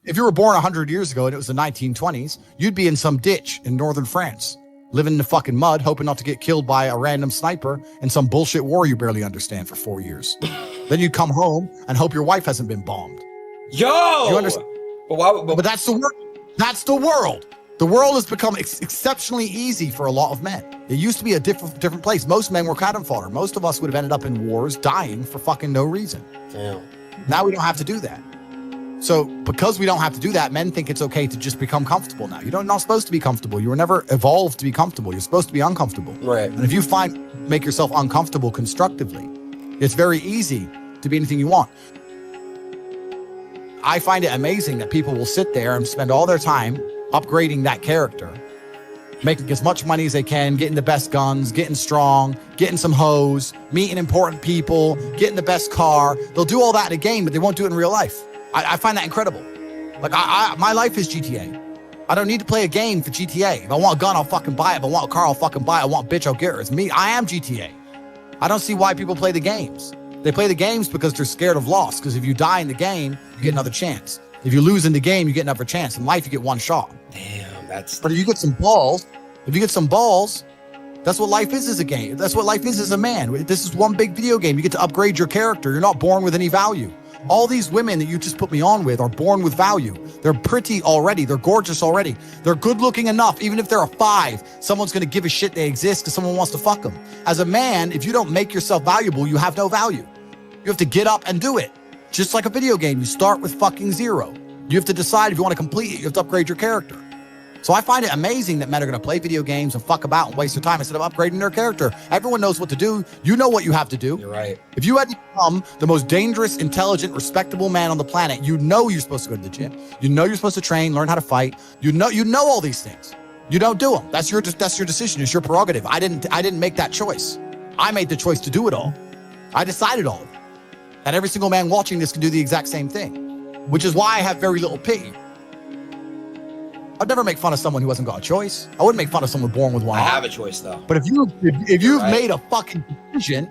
If you were born 100 years ago and it was the 1920s, you'd be in some ditch in northern France, living in the fucking mud, hoping not to get killed by a random sniper in some bullshit war you barely understand for 4 years. Then you'd come home and hope your wife hasn't been bombed. Yo! You understand? But that's the world. That's the world. The world has become exceptionally easy for a lot of men. It used to be a different place. Most men were cannon fodder. Most of us would have ended up in wars, dying for fucking no reason. Damn. Now we don't have to do that. So because we don't have to do that, men think it's okay to just become comfortable now. You're not supposed to be comfortable. You were never evolved to be comfortable. You're supposed to be uncomfortable. Right. And if you make yourself uncomfortable constructively, it's very easy to be anything you want. I find it amazing that people will sit there and spend all their time upgrading that character, making as much money as they can, getting the best guns, getting strong, getting some hoes, meeting important people, getting the best car. They'll do all that in a game, but they won't do it in real life. I find that incredible. Like, my life is GTA. I don't need to play a game for GTA. If I want a gun, I'll fucking buy it. If I want a car, I'll fucking buy it. I want a bitch, I'll get her. It's me. I am GTA. I don't see why people play the games. They play the games because they're scared of loss. Because if you die in the game, you get another chance. If you lose in the game, you get another chance. In life, you get one shot. Damn, that's... But if you get some balls, that's what life is as a game. That's what life is as a man. This is one big video game. You get to upgrade your character. You're not born with any value. All these women that you just put me on with are born with value. They're pretty already. They're gorgeous already. They're good looking enough. Even if they're a 5, someone's going to give a shit they exist because someone wants to fuck them. As a man, if you don't make yourself valuable, you have no value. You have to get up and do it. Just like a video game, you start with fucking 0. You have to decide if you want to complete it. You have to upgrade your character. So I find it amazing that men are going to play video games and fuck about and waste their time instead of upgrading their character. Everyone knows what to do. You know what you have to do. You're right. If you had to become the most dangerous, intelligent, respectable man on the planet, you know you're supposed to go to the gym. You know you're supposed to train, learn how to fight. You know all these things. You don't do them. That's your decision. It's your prerogative. I didn't make that choice. I made the choice to do it all. I decided all of it. And every single man watching this can do the exact same thing, which is why I have very little pity. I'd never make fun of someone who hasn't got a choice. I wouldn't make fun of someone born with one I arm. have a choice, though. But if you've made a fucking decision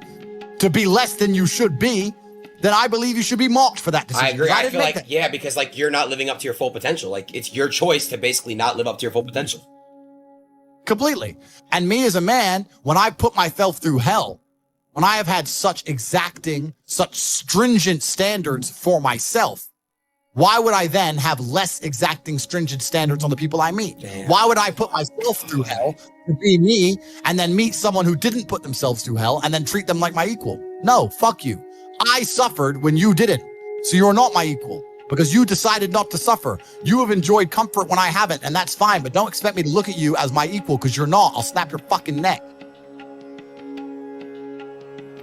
to be less than you should be, then I believe you should be mocked for that decision. I agree. I feel like, yeah, because like you're not living up to your full potential. Like it's your choice to basically not live up to your full potential. Completely. And me as a man, when I put myself through hell, when I have had such exacting, such stringent standards for myself, why would I then have less exacting, stringent standards on the people I meet? Damn. Why would I put myself through hell to be me and then meet someone who didn't put themselves through hell and then treat them like my equal? No, fuck you. I suffered when you didn't. So you're not my equal because you decided not to suffer. You have enjoyed comfort when I haven't, and that's fine, but don't expect me to look at you as my equal because you're not. I'll snap your fucking neck.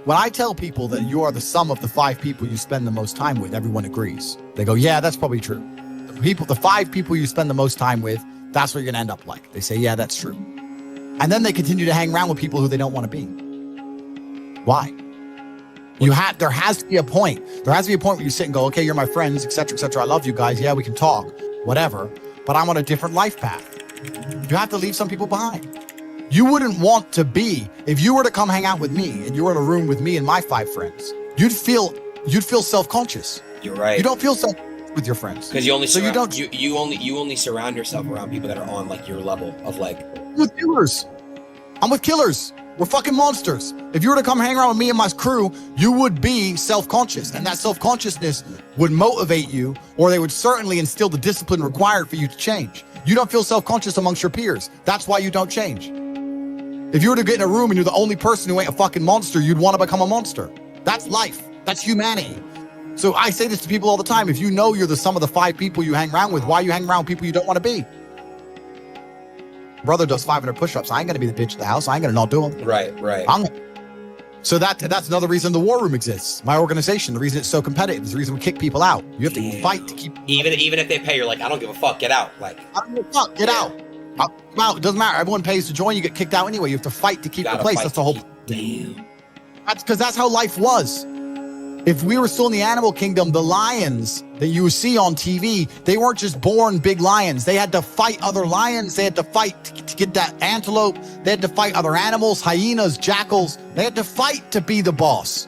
When I tell people that you are the sum of the 5 people you spend the most time with, everyone agrees. They go, yeah, that's probably true. The 5 people you spend the most time with, that's what you're going to end up like. They say, yeah, that's true. And then they continue to hang around with people who they don't want to be. Why? There has to be a point. There has to be a point where you sit and go, okay, you're my friends, etc., etc. I love you guys. Yeah, we can talk, whatever. But I'm on a different life path. You have to leave some people behind. You wouldn't want to be, if you were to come hang out with me and you were in a room with me and my 5 friends, you'd feel self-conscious. You're right. You don't feel self-conscious with your friends. Because you only surround yourself around people that are on like your level of like. With killers. I'm with killers. We're fucking monsters. If you were to come hang around with me and my crew, you would be self-conscious, and that self-consciousness would motivate you, or they would certainly instill the discipline required for you to change. You don't feel self-conscious amongst your peers. That's why you don't change. If you were to get in a room and you're the only person who ain't a fucking monster, you'd want to become a monster. That's life. That's humanity. So I say this to people all the time. If you know you're the sum of the 5 people you hang around with, why you hang around with people you don't want to be? Brother does 500 push-ups. I ain't going to be the bitch of the house. I ain't going to not do them. Right. So that's another reason the war room exists. My organization, the reason it's so competitive, is the reason we kick people out. You have to fight to keep... Even if they pay, you're like, I don't give a fuck. Get out. Like, I don't give a fuck. Get out. Out. It doesn't matter. Everyone pays to join. You get kicked out anyway. You have to fight to keep the place. That's the whole... Damn. That's because that's how life was. If we were still in the animal kingdom, the lions that you see on TV, they weren't just born big lions. They had to fight other lions. They had to fight to get that antelope. They had to fight other animals, hyenas, jackals. They had to fight to be the boss.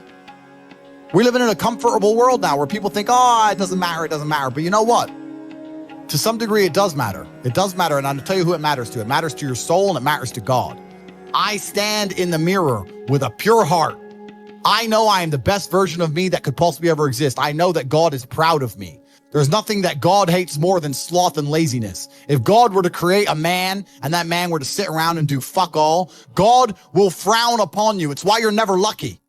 We're living in a comfortable world now where people think, oh, it doesn't matter. But you know what? to some degree, it does matter. It does matter. And I'll tell you who it matters to. It matters to your soul and it matters to God. I stand in the mirror with a pure heart. I know I am the best version of me that could possibly ever exist. I know that God is proud of me. There's nothing that God hates more than sloth and laziness. If God were to create a man and that man were to sit around and do fuck all, God will frown upon you. It's why you're never lucky.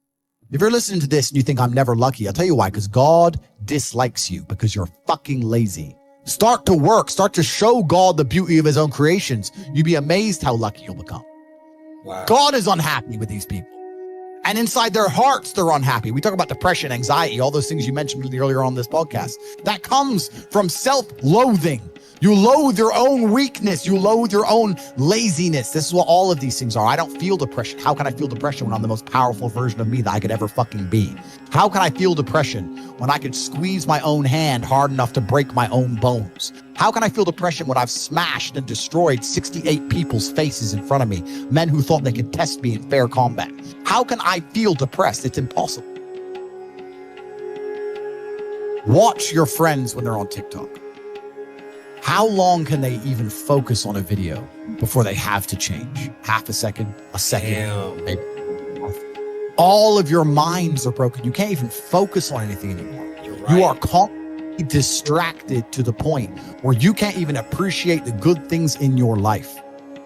If you're listening to this and you think I'm never lucky, I'll tell you why, because God dislikes you because you're fucking lazy. Start to work. Start to show God the beauty of his own creations. You'd be amazed how lucky you'll become. Wow. God is unhappy with these people. And inside their hearts, they're unhappy. We talk about depression, anxiety, all those things you mentioned earlier on this podcast. That comes from self-loathing. You loathe your own weakness. You loathe your own laziness. This is what all of these things are. I don't feel depression. How can I feel depression when I'm the most powerful version of me that I could ever fucking be? How can I feel depression when I could squeeze my own hand hard enough to break my own bones? How can I feel depression when I've smashed and destroyed 68 people's faces in front of me, men who thought they could test me in fair combat? How can I feel depressed? It's impossible. Watch your friends when they're on TikTok. How long can they even focus on a video before they have to change? Half a second, Damn. maybe. All of your minds are broken. You can't even focus on anything anymore. You're right. You are constantly distracted to the point where you can't even appreciate the good things in your life.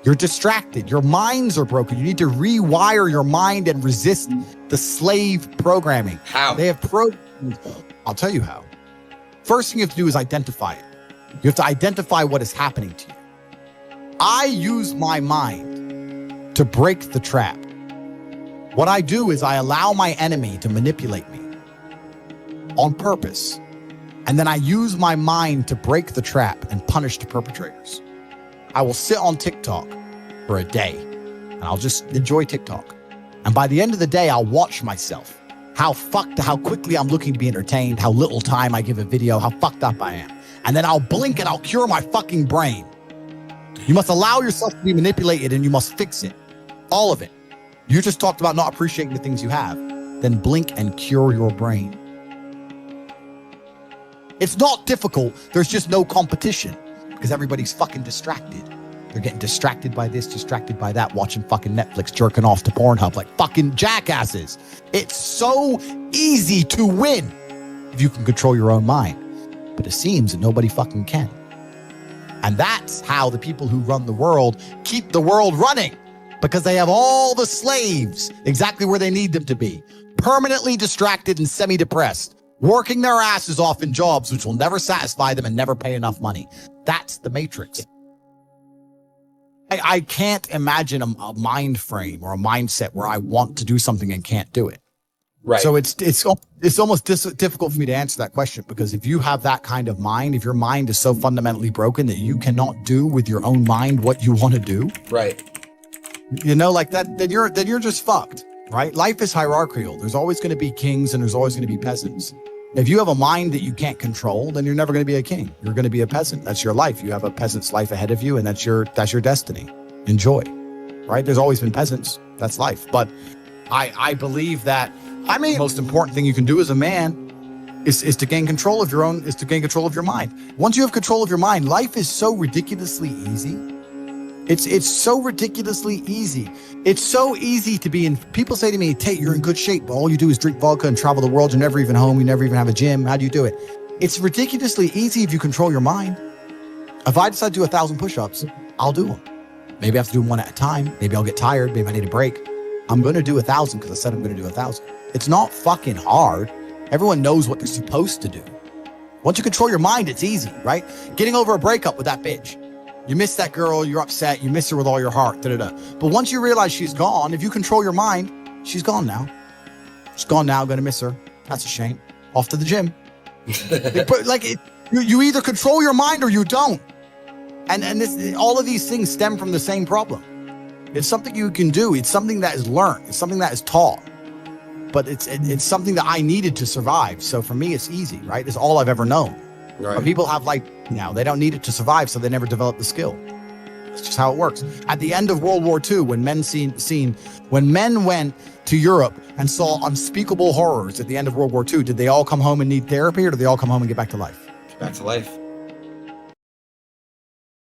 You're distracted. Your minds are broken. You need to rewire your mind and resist the slave programming. How? They have programs. I'll tell you how. First thing you have to do is identify it. You have to identify what is happening to you. I use my mind to break the trap. What I do is I allow my enemy to manipulate me on purpose. And then I use my mind to break the trap and punish the perpetrators. I will sit on TikTok for a day and I'll just enjoy TikTok. And by the end of the day, I'll watch myself. How quickly I'm looking to be entertained, how little time I give a video, how fucked up I am. And then I'll blink and I'll cure my fucking brain. You must allow yourself to be manipulated and you must fix it. All of it. You just talked about not appreciating the things you have. Then blink and cure your brain. It's not difficult. There's just no competition because everybody's fucking distracted. They're getting distracted by this, distracted by that, watching fucking Netflix, jerking off to Pornhub like fucking jackasses. It's so easy to win if you can control your own mind. But it seems that nobody fucking can. And that's how the people who run the world keep the world running, because they have all the slaves exactly where they need them to be, permanently distracted and semi-depressed, working their asses off in jobs which will never satisfy them and never pay enough money. That's the matrix. I can't imagine a mind frame or a mindset where I want to do something and can't do it. Right. So it's almost difficult for me to answer that question, because if you have that kind of mind, if your mind is so fundamentally broken that you cannot do with your own mind what you want to do, right, you know, like that, then you're just fucked, right? Life is hierarchical. There's always going to be kings and there's always going to be peasants. If you have a mind that you can't control, then you're never going to be a king. You're going to be a peasant. That's your life. You have a peasant's life ahead of you, and that's your destiny. Enjoy, right? There's always been peasants. That's life. But I believe that, the most important thing you can do as a man is to gain control of your mind. Once you have control of your mind, life is so ridiculously easy. It's so ridiculously easy. It's so easy to be in. People say to me, Tate, you're in good shape, but all you do is drink vodka and travel the world. You're never even home. You never even have a gym. How do you do it? It's ridiculously easy if you control your mind. If I decide to do 1,000 push-ups, I'll do them. Maybe I have to do them one at a time. Maybe I'll get tired. Maybe I need a break. I'm going to do 1,000 because I said I'm going to do 1,000. It's not fucking hard. Everyone knows what they're supposed to do. Once you control your mind, it's easy, right? Getting over a breakup with that bitch. You miss that girl, you're upset, you miss her with all your heart, da-da-da. But once you realize she's gone, if you control your mind, she's gone now. She's gone now, gonna miss her. That's a shame. Off to the gym. You either control your mind or you don't. And all of these things stem from the same problem. It's something you can do. It's something that is learned. It's something that is taught. But it's something that I needed to survive. So for me, it's easy, right? It's all I've ever known. right. But people have they don't need it to survive, so they never develop the skill. That's just how it works. At the end of World War II, when men went to Europe and saw unspeakable horrors at the end of World War II, did they all come home and need therapy, or did they all come home and get back to life? Back to life.